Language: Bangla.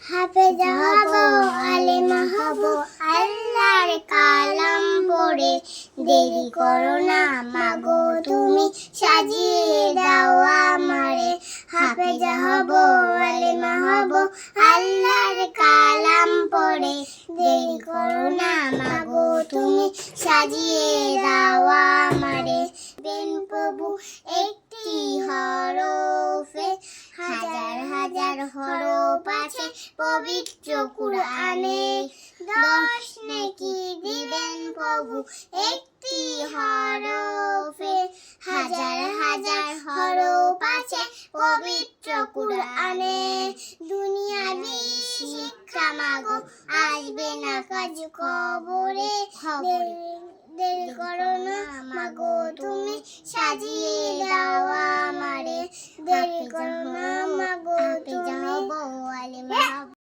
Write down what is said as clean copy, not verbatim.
হাফেজা হব, আলেমা হব, আল্লাহর কালাম পড়ে। দেরি করো না মাগো তুমি, সাজিয়ে দাও আমারে। হাফেজা হব, আলেমা হব, আল্লাহর কালাম পড়ে। দেরি করো না মাগো তুমি, সাজিয়ে দাও আমারে। বেন প্রভু একটি হরফে, হাজার হাজার হরফ আছে পবিত্র কুরআনে। 10 নেকি দিবেন প্রভু একটি হরফে, হাজার হাজার হরফ আছে পবিত্র কুরআনে। দুনিয়াবি শিক্ষা মাগো আসবে না কাজ খবরে। দেরি করো না মাগো তুমি, সাজিয়ে দাও আমারে। দেরি করো না মাগো তুমি,